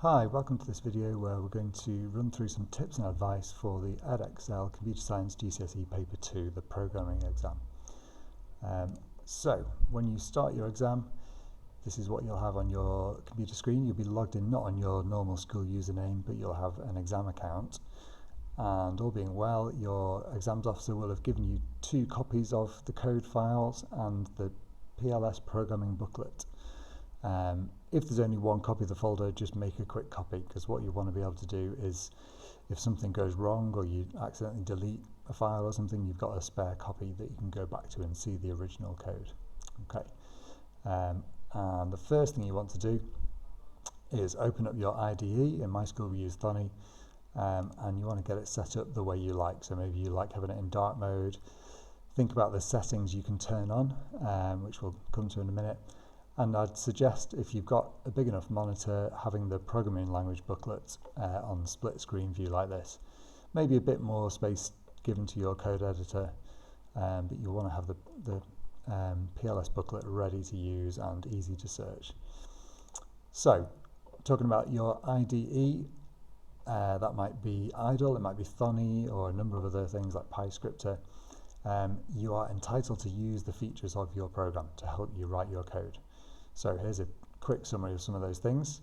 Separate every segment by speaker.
Speaker 1: Hi, welcome to this video where we're going to run through some tips and advice for the Edexcel Computer Science GCSE Paper 2, the programming exam. So, when you start your exam, this is what you'll have on your computer screen. You'll be logged in not on your normal school username, but you'll have an exam account. And all being well, your exams officer will have given you 2 copies of the code files and the PLS programming booklet. If there's only 1 copy of the folder, just make a quick copy, because what you want to be able to do is, if something goes wrong or you accidentally delete a file or something, you've got a spare copy that you can go back to and see the original code. Okay. And the first thing you want to do is open up your IDE. In my school we use Thonny, and you want to get it set up the way you like. So maybe you like having it in dark mode. Think about the settings you can turn on, which we'll come to in a minute. And I'd suggest, if you've got a big enough monitor, having the programming language booklet on split screen view like this. Maybe a bit more space given to your code editor, but you want to have the PLS booklet ready to use and easy to search. So, talking about your IDE, that might be idle, it might be Thonny, or a number of other things like PyScripter. You are entitled to use the features of your program to help you write your code. So here's a quick summary of some of those things.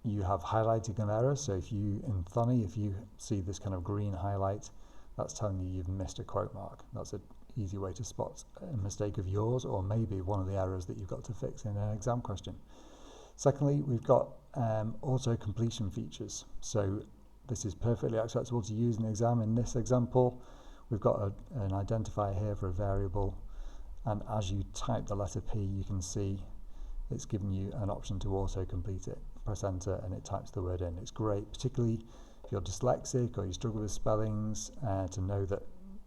Speaker 1: You have highlighting of errors. So if you, in Thonny, if you see this kind of green highlight, that's telling you you've missed a quote mark. That's an easy way to spot a mistake of yours, or maybe one of the errors that you've got to fix in an exam question. Secondly, we've got auto-completion features. So this is perfectly acceptable to use in the exam. In this example, we've got an identifier here for a variable, and as you type the letter P, you can see it's given you an option to auto-complete it. Press enter and it types the word in. It's great, particularly if you're dyslexic or you struggle with spellings, to know that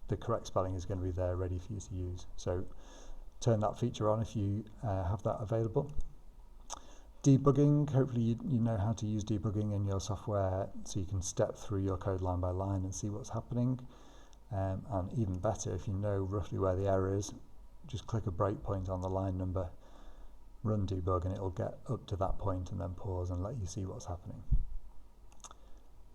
Speaker 1: the correct spelling is going to be there ready for you to use. So turn that feature on if you have that available. Debugging, hopefully you know how to use debugging in your software, so you can step through your code line by line and see what's happening. And even better, if you know roughly where the error is, just click a breakpoint on the line number, run debug, and it'll get up to that point and then pause and let you see what's happening.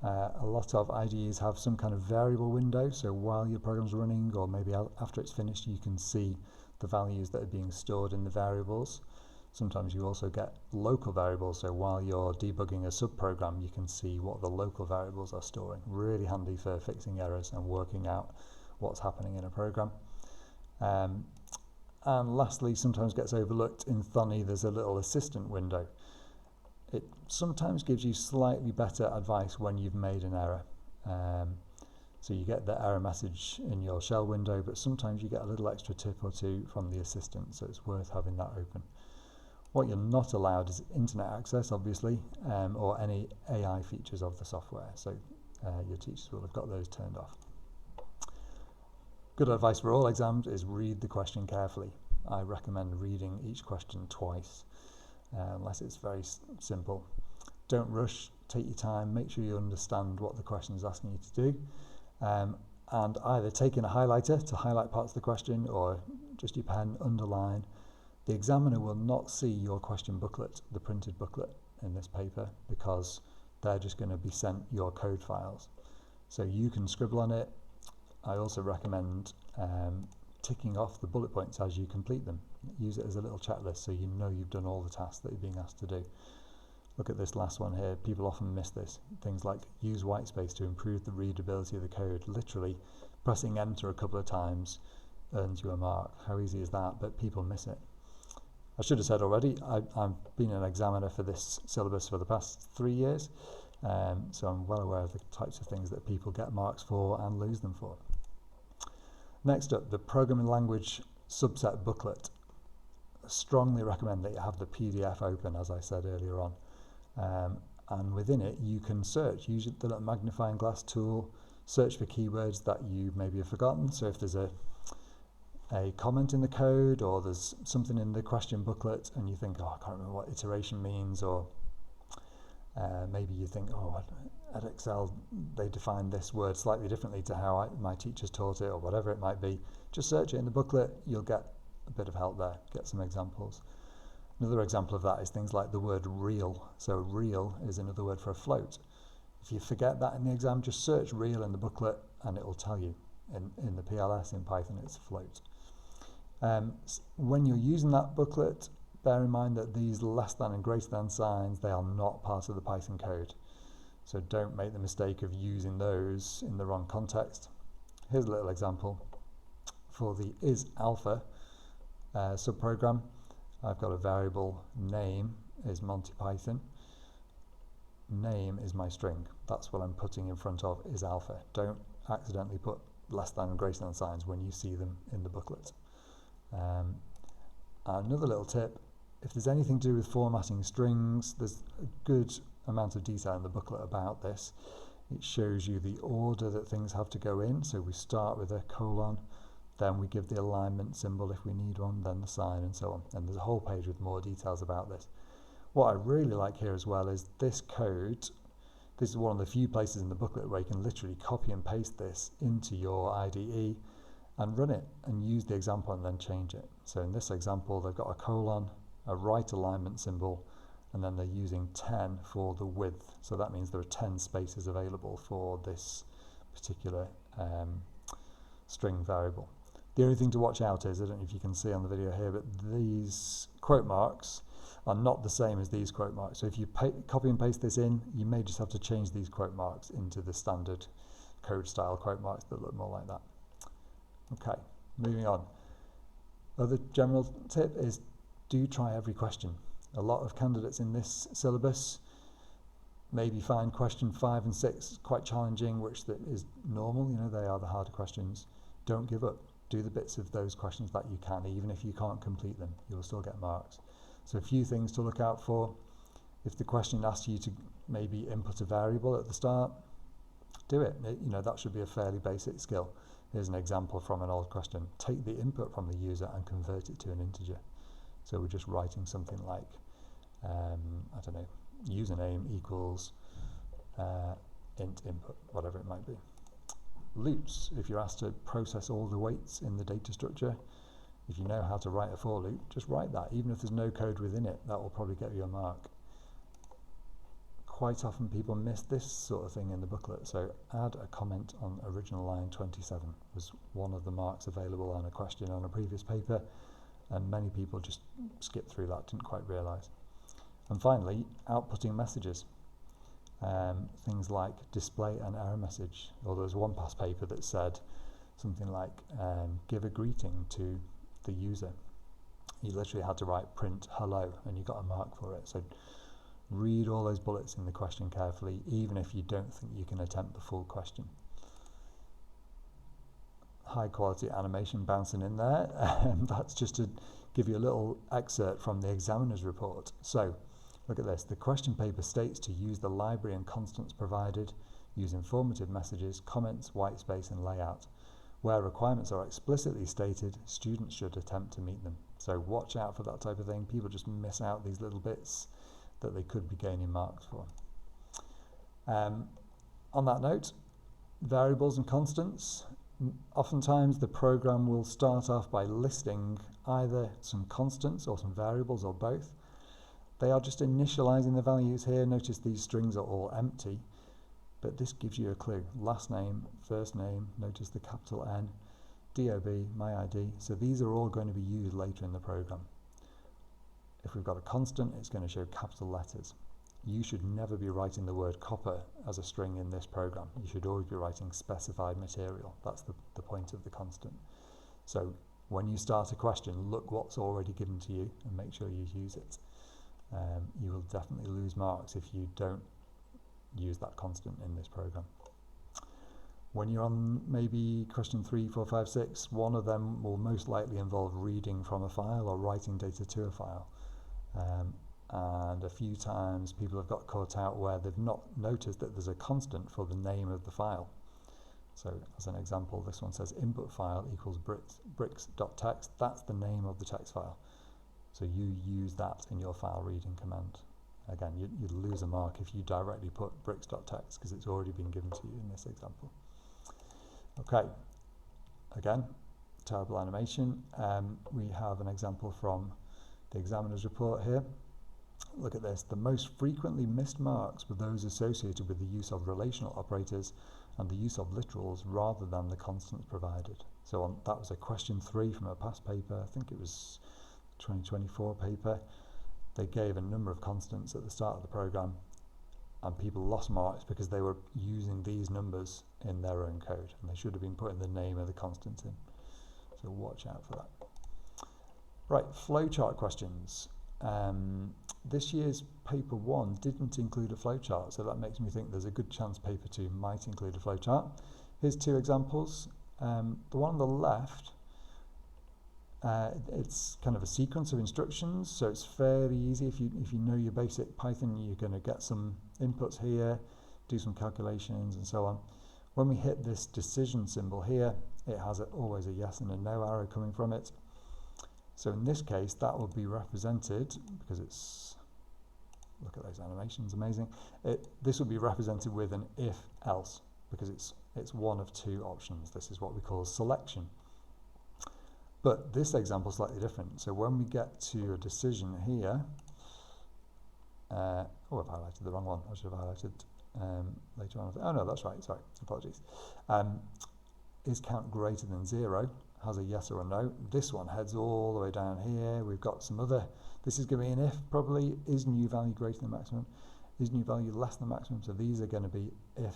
Speaker 1: A lot of IDEs have some kind of variable window, so while your program's running, or maybe after it's finished, you can see the values that are being stored in the variables. Sometimes you also get local variables, so while you're debugging a subprogram, you can see what the local variables are storing. Really handy for fixing errors and working out what's happening in a program. And lastly, sometimes gets overlooked in Thonny, there's a little assistant window. It sometimes gives you slightly better advice when you've made an error. So you get the error message in your shell window, but sometimes you get a little extra tip or 2 from the assistant, so it's worth having that open. What you're not allowed is internet access, obviously, or any AI features of the software, so your teachers will have got those turned off. Good advice for all exams is read the question carefully. I recommend reading each question twice, unless it's very simple. Don't rush, take your time, make sure you understand what the question is asking you to do, and either take in a highlighter to highlight parts of the question, or just your pen, underline. The examiner will not see your question booklet, the printed booklet in this paper, because they're just going to be sent your code files. So you can scribble on it. I also recommend ticking off the bullet points as you complete them. Use it as a little checklist so you know you've done all the tasks that you're being asked to do. Look at this last one here. People often miss this. Things like use whitespace to improve the readability of the code. Literally pressing enter a couple of times earns you a mark. How easy is that? But people miss it. I should have said already, I've been an examiner for this syllabus for the past 3 years, so I'm well aware of the types of things that people get marks for and lose them for. Next up, the programming language subset booklet. I strongly recommend that you have the PDF open, as I said earlier on, and within it you can search. Use the little magnifying glass tool, search for keywords that you maybe have forgotten. So if there's a comment in the code, or there's something in the question booklet and you think, oh, I can't remember what iteration means, or maybe you think, oh, Edexcel, they define this word slightly differently to how my teachers taught it, or whatever it might be. Just search it in the booklet, you'll get a bit of help there, get some examples. Another example of that is things like the word real. So real is another word for a float. If you forget that in the exam, just search real in the booklet and it will tell you. In the PLS, in Python, it's float. When you're using that booklet, bear in mind that these less than and greater than signs, they are not part of the Python code. So don't make the mistake of using those in the wrong context. Here's a little example. For the isAlpha subprogram, I've got a variable name is Monty Python. Name is my string. That's what I'm putting in front of isAlpha. Don't accidentally put less than and greater than signs when you see them in the booklet. Another little tip, if there's anything to do with formatting strings, there's a good amount of detail in the booklet about this. It shows you the order that things have to go in. So we start with a colon, then we give the alignment symbol if we need one, then the sign and so on. And there's a whole page with more details about this. What I really like here as well is this code. This is one of the few places in the booklet where you can literally copy and paste this into your IDE and run it and use the example and then change it. So in this example, they've got a colon, a right alignment symbol, and then they're using 10 for the width. So that means there are 10 spaces available for this particular string variable. The only thing to watch out is, I don't know if you can see on the video here, but these quote marks are not the same as these quote marks. So if you copy and paste this in, you may just have to change these quote marks into the standard code style quote marks that look more like that. Okay, moving on. Other general tip is do try every question. A lot of candidates in this syllabus maybe find question 5 and 6 quite challenging, which is normal, you know, they are the harder questions. Don't give up. Do the bits of those questions that you can, even if you can't complete them, you'll still get marks. So a few things to look out for. If the question asks you to maybe input a variable at the start, do it. You know, that should be a fairly basic skill. Here's an example from an old question. Take the input from the user and convert it to an integer. So we're just writing something like, I don't know, username equals int input, whatever it might be. Loops, if you're asked to process all the weights in the data structure, if you know how to write a for loop, just write that. Even if there's no code within it, that will probably get you a mark. Quite often people miss this sort of thing in the booklet, so add a comment on original line 27 was one of the marks available on a question on a previous paper, and many people just skipped through that, didn't quite realise. And finally, outputting messages. Things like display an error message, or there was one past paper that said something like give a greeting to the user. You literally had to write print hello and you got a mark for it. So read all those bullets in the question carefully, even if you don't think you can attempt the full question. High quality animation bouncing in there. That's just to give you a little excerpt from the examiner's report. So look at this. The question paper states to use the library and constants provided, use informative messages, comments, white space and layout. Where requirements are explicitly stated, students should attempt to meet them. So watch out for that type of thing. People just miss out these little bits that they could be gaining marks for. On that note, variables and constants. Oftentimes the program will start off by listing either some constants or some variables or both. They are just initializing the values here. Notice these strings are all empty, but this gives you a clue. Last name, first name, notice the capital N, DOB, my ID. So these are all going to be used later in the program. If we've got a constant, it's going to show capital letters. You should never be writing the word copper as a string in this program. You should always be writing specified material. That's the point of the constant. So when you start a question, look what's already given to you and make sure you use it. You will definitely lose marks if you don't use that constant in this program. When you're on maybe question 3, 4, 5, 6, one of them will most likely involve reading from a file or writing data to a file. And a few times people have got caught out where they've not noticed that there's a constant for the name of the file. So as an example, this one says input file equals bricks.txt. That's the name of the text file. So you use that in your file reading command. Again, you'd lose a mark if you directly put bricks.txt because it's already been given to you in this example. Okay, again, terrible animation. We have an example from the examiner's report here. Look at this. The most frequently missed marks were those associated with the use of relational operators and the use of literals rather than the constants provided. So that was a question 3 from a past paper. I think it was 2024 paper. They gave a number of constants at the start of the program, and people lost marks because they were using these numbers in their own code, and they should have been putting the name of the constant in. So watch out for that. Right, flowchart questions. This year's paper 1 didn't include a flowchart, so that makes me think there's a good chance paper 2 might include a flowchart. Here's 2 examples. The one on the left, it's kind of a sequence of instructions, so it's fairly easy. If you know your basic Python, you're going to get some inputs here, do some calculations and so on. When we hit this decision symbol here, it has always a yes and a no arrow coming from it. So in this case, that will be represented, because it's, look at those animations, amazing. This will be represented with an if-else, because it's one of 2 options. This is what we call selection. But this example is slightly different. So when we get to a decision here, oh, I've highlighted the wrong one. I should have highlighted later on. Oh no, that's right, sorry, apologies. Is count greater than 0? Has a yes or a no. This one heads all the way down here. We've got some other, this is going to be an if probably. Is new value greater than maximum? Is new value less than maximum? So these are going to be if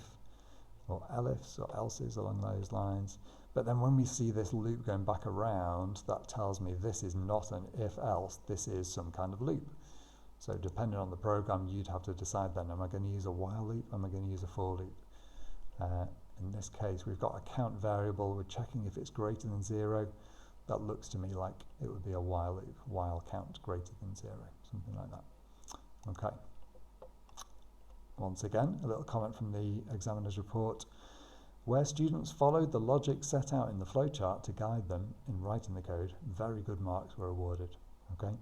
Speaker 1: or elifs or elses along those lines. But then when we see this loop going back around, that tells me this is not an if-else, this is some kind of loop. So depending on the program, you'd have to decide then, am I going to use a while loop, am I going to use a for loop? In this case, we've got a count variable, we're checking if it's greater than 0. That looks to me like it would be a while loop, while count greater than 0, something like that. Okay. Once again, a little comment from the examiner's report. Where students followed the logic set out in the flowchart to guide them in writing the code, very good marks were awarded. Okay,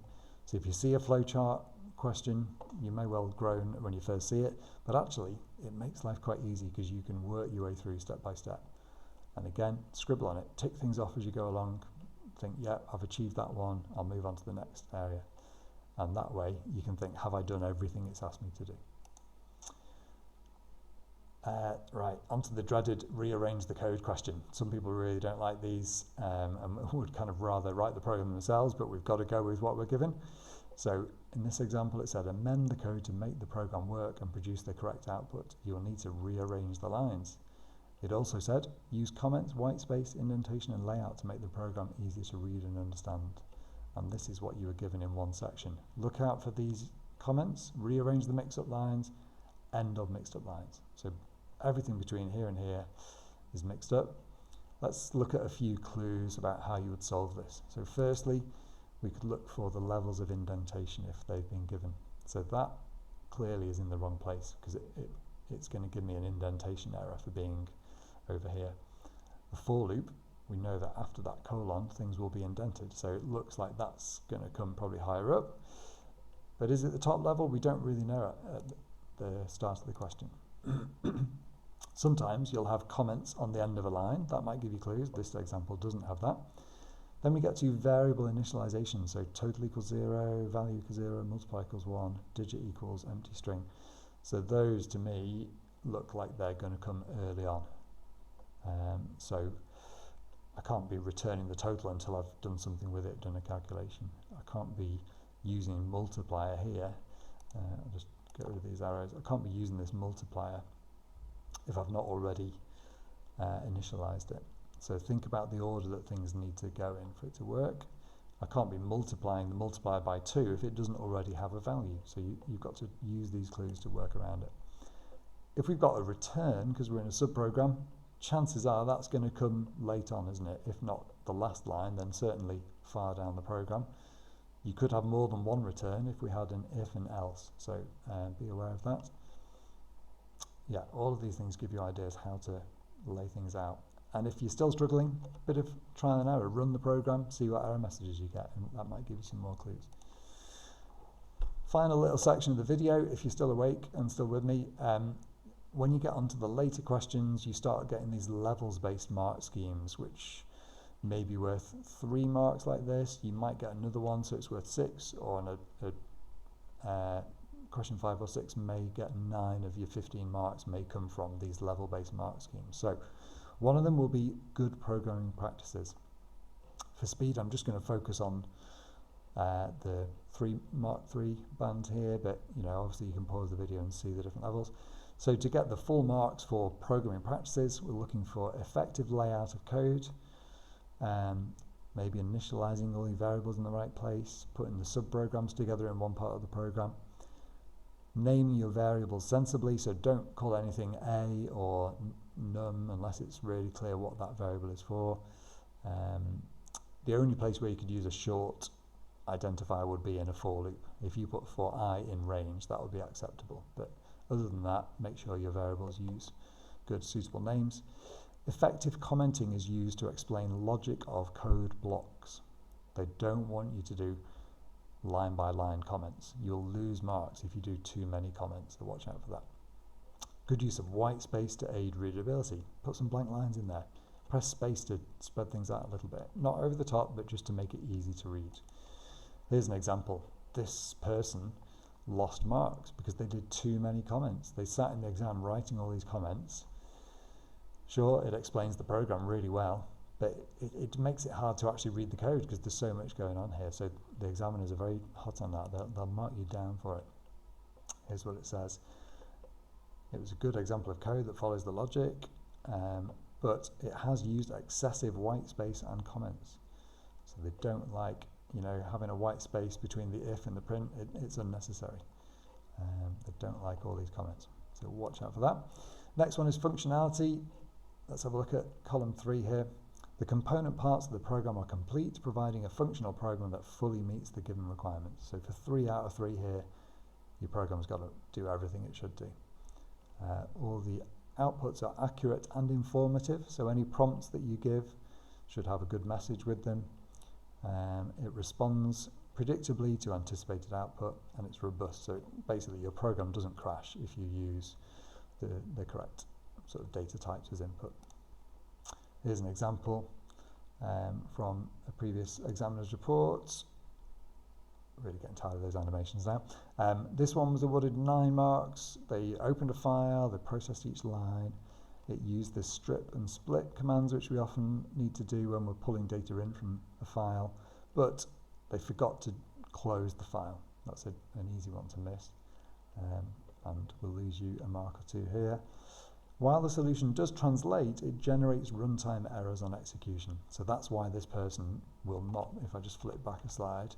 Speaker 1: so if you see a flowchart question, you may well groan when you first see it, but actually it makes life quite easy because you can work your way through step by step. And again, scribble on it, tick things off as you go along, think, yeah, I've achieved that one, I'll move on to the next area. And that way you can think, have I done everything it's asked me to do? Right, onto the dreaded rearrange the code question. Some people really don't like these and would kind of rather write the program themselves, but we've got to go with what we're given. So in this example, it said amend the code to make the program work and produce the correct output. You will need to rearrange the lines. It also said use comments, white space, indentation and layout to make the program easier to read and understand. And this is what you were given in one section. Look out for these comments, rearrange the mix-up lines, end of mixed-up lines. So everything between here and here is mixed up. Let's look at a few clues about how you would solve this. So firstly, we could look for the levels of indentation if they've been given. So that clearly is in the wrong place because it's going to give me an indentation error for being over here. The for loop, we know that after that colon, things will be indented. So it looks like that's going to come probably higher up. But is it the top level? We don't really know at the start of the question. Sometimes you'll have comments on the end of a line. That might give you clues. This example doesn't have that. Then we get to variable initialization. So total equals 0, value equals 0, multiply equals 1, digit equals empty string. So those to me look like they're going to come early on. So I can't be returning the total until I've done something with it, done a calculation. I can't be using multiplier here. I'll just get rid of these arrows. I can't be using this multiplier if I've not already initialized it. So think about the order that things need to go in for it to work. I can't be multiplying the multiplier by 2 if it doesn't already have a value. So you've got to use these clues to work around it. If we've got a return, because we're in a subprogram, chances are that's going to come late on, isn't it? If not the last line, then certainly far down the program. You could have more than one return if we had an if and else. So be aware of that. Yeah, all of these things give you ideas how to lay things out. And if you're still struggling, a bit of trial and error, run the program, see what error messages you get, and that might give you some more clues. Final little section of the video, if you're still awake and still with me, when you get onto the later questions, you start getting these levels-based mark schemes, which may be worth 3 marks like this. You might get another one, so it's worth 6, or on a question 5 or 6 may get 9 of your 15 marks may come from these level-based mark schemes. So one of them will be good programming practices. For speed, I'm just going to focus on the Mark 3 band here, but obviously you can pause the video and see the different levels. So to get the full marks for programming practices, we're looking for effective layout of code, maybe initializing all your variables in the right place, putting the subprograms together in one part of the program, naming your variables sensibly, so don't call anything a or num unless it's really clear what that variable is for. The only place where you could use a short identifier would be in a for loop. If you put for I in range, that would be acceptable, but other than that, make sure your variables use good suitable names. Effective commenting is used to explain logic of code blocks. They don't want you to do line by line comments. You'll lose marks if you do too many comments, so watch out for that. Good use of white space to aid readability. Put some blank lines in there. Press space to spread things out a little bit. Not over the top, but just to make it easy to read. Here's an example. This person lost marks because they did too many comments. They sat in the exam writing all these comments. Sure, it explains the program really well, but it makes it hard to actually read the code because there's so much going on here. So the examiners are very hot on that. They'll mark you down for it. Here's what it says. It was a good example of code that follows the logic, but it has used excessive white space and comments. So they don't like having a white space between the if and the print. It's unnecessary. They don't like all these comments, so watch out for that. Next one is functionality. Let's have a look at column 3 here. The component parts of the program are complete, providing a functional program that fully meets the given requirements. So for 3 out of 3 here, your program's got to do everything it should do. All the outputs are accurate and informative, so any prompts that you give should have a good message with them. It responds predictably to anticipated output, and it's robust, so basically your program doesn't crash if you use the correct sort of data types as input. Here's an example from a previous examiner's report. Really getting tired of those animations now. This one was awarded 9 marks. They opened a file, they processed each line. It used the strip and split commands, which we often need to do when we're pulling data in from a file, but they forgot to close the file. That's an easy one to miss, and we'll lose you a mark or 2 here. While the solution does translate, it generates runtime errors on execution. So that's why this person will not, if I just flip back a slide,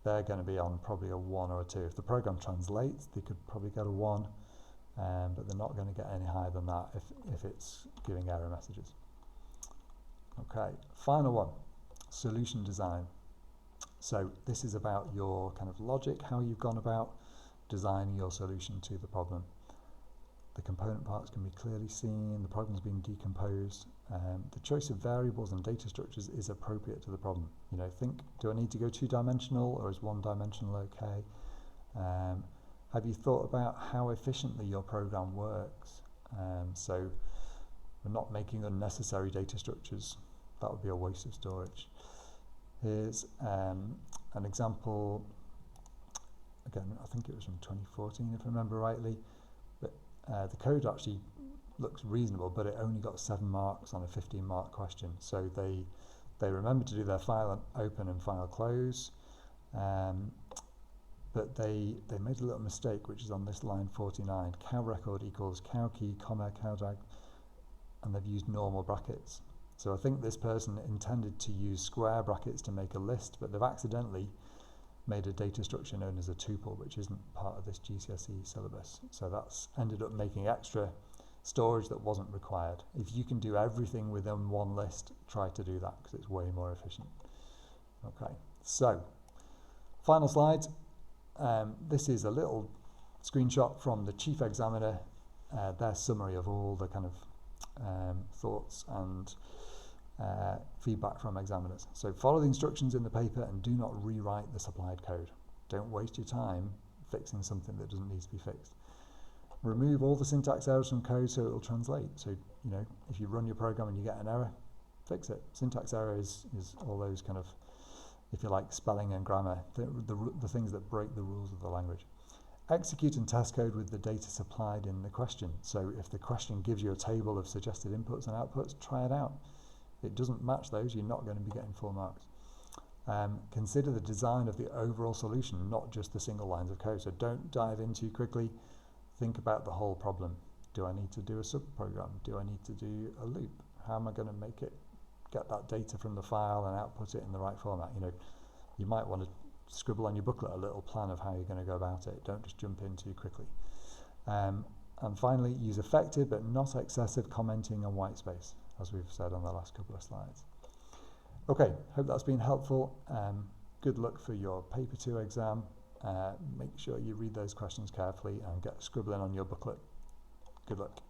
Speaker 1: they're going to be on probably a 1 or a 2. If the program translates, they could probably get a 1, but they're not going to get any higher than that if it's giving error messages. Okay, final one, solution design. So this is about your kind of logic, how you've gone about designing your solution to the problem. The component parts can be clearly seen, the problem's been decomposed. The choice of variables and data structures is appropriate to the problem. Think, do I need to go 2-dimensional or is 1-dimensional okay? Have you thought about how efficiently your program works? So we're not making unnecessary data structures. That would be a waste of storage. Here's an example. Again, I think it was from 2014 if I remember rightly. But the code actually looks reasonable, but it only got 7 marks on a 15-mark question. So they remembered to do their file open and file close, but they made a little mistake, which is on this line 49. Cow record equals cow key, comma, cow tag, and they've used normal brackets. So I think this person intended to use square brackets to make a list, but they've accidentally made a data structure known as a tuple, which isn't part of this GCSE syllabus. So that's ended up making extra storage that wasn't required. If you can do everything within one list, try to do that because it's way more efficient. Okay, so final slide. This is a little screenshot from the chief examiner, their summary of all the kind of thoughts and feedback from examiners. So follow the instructions in the paper and do not rewrite the supplied code. Don't waste your time fixing something that doesn't need to be fixed. Remove all the syntax errors from code so it will translate. So if you run your program and you get an error, fix it. Syntax error is all those kind of, if you like, spelling and grammar, the things that break the rules of the language. Execute and test code with the data supplied in the question. So if the question gives you a table of suggested inputs and outputs, try it out. If it doesn't match those, you're not going to be getting full marks. Consider the design of the overall solution, not just the single lines of code. So don't dive in too quickly. Think about the whole problem. Do I need to do a subprogram? Do I need to do a loop? How am I going to make it get that data from the file and output it in the right format? You know, you might want to scribble on your booklet a little plan of how you're going to go about it. Don't just jump in too quickly. And finally, use effective but not excessive commenting and white space, as we've said on the last couple of slides. Okay, hope that's been helpful. Good luck for your paper 2 exam. Make sure you read those questions carefully and get scribbling on your booklet. Good luck.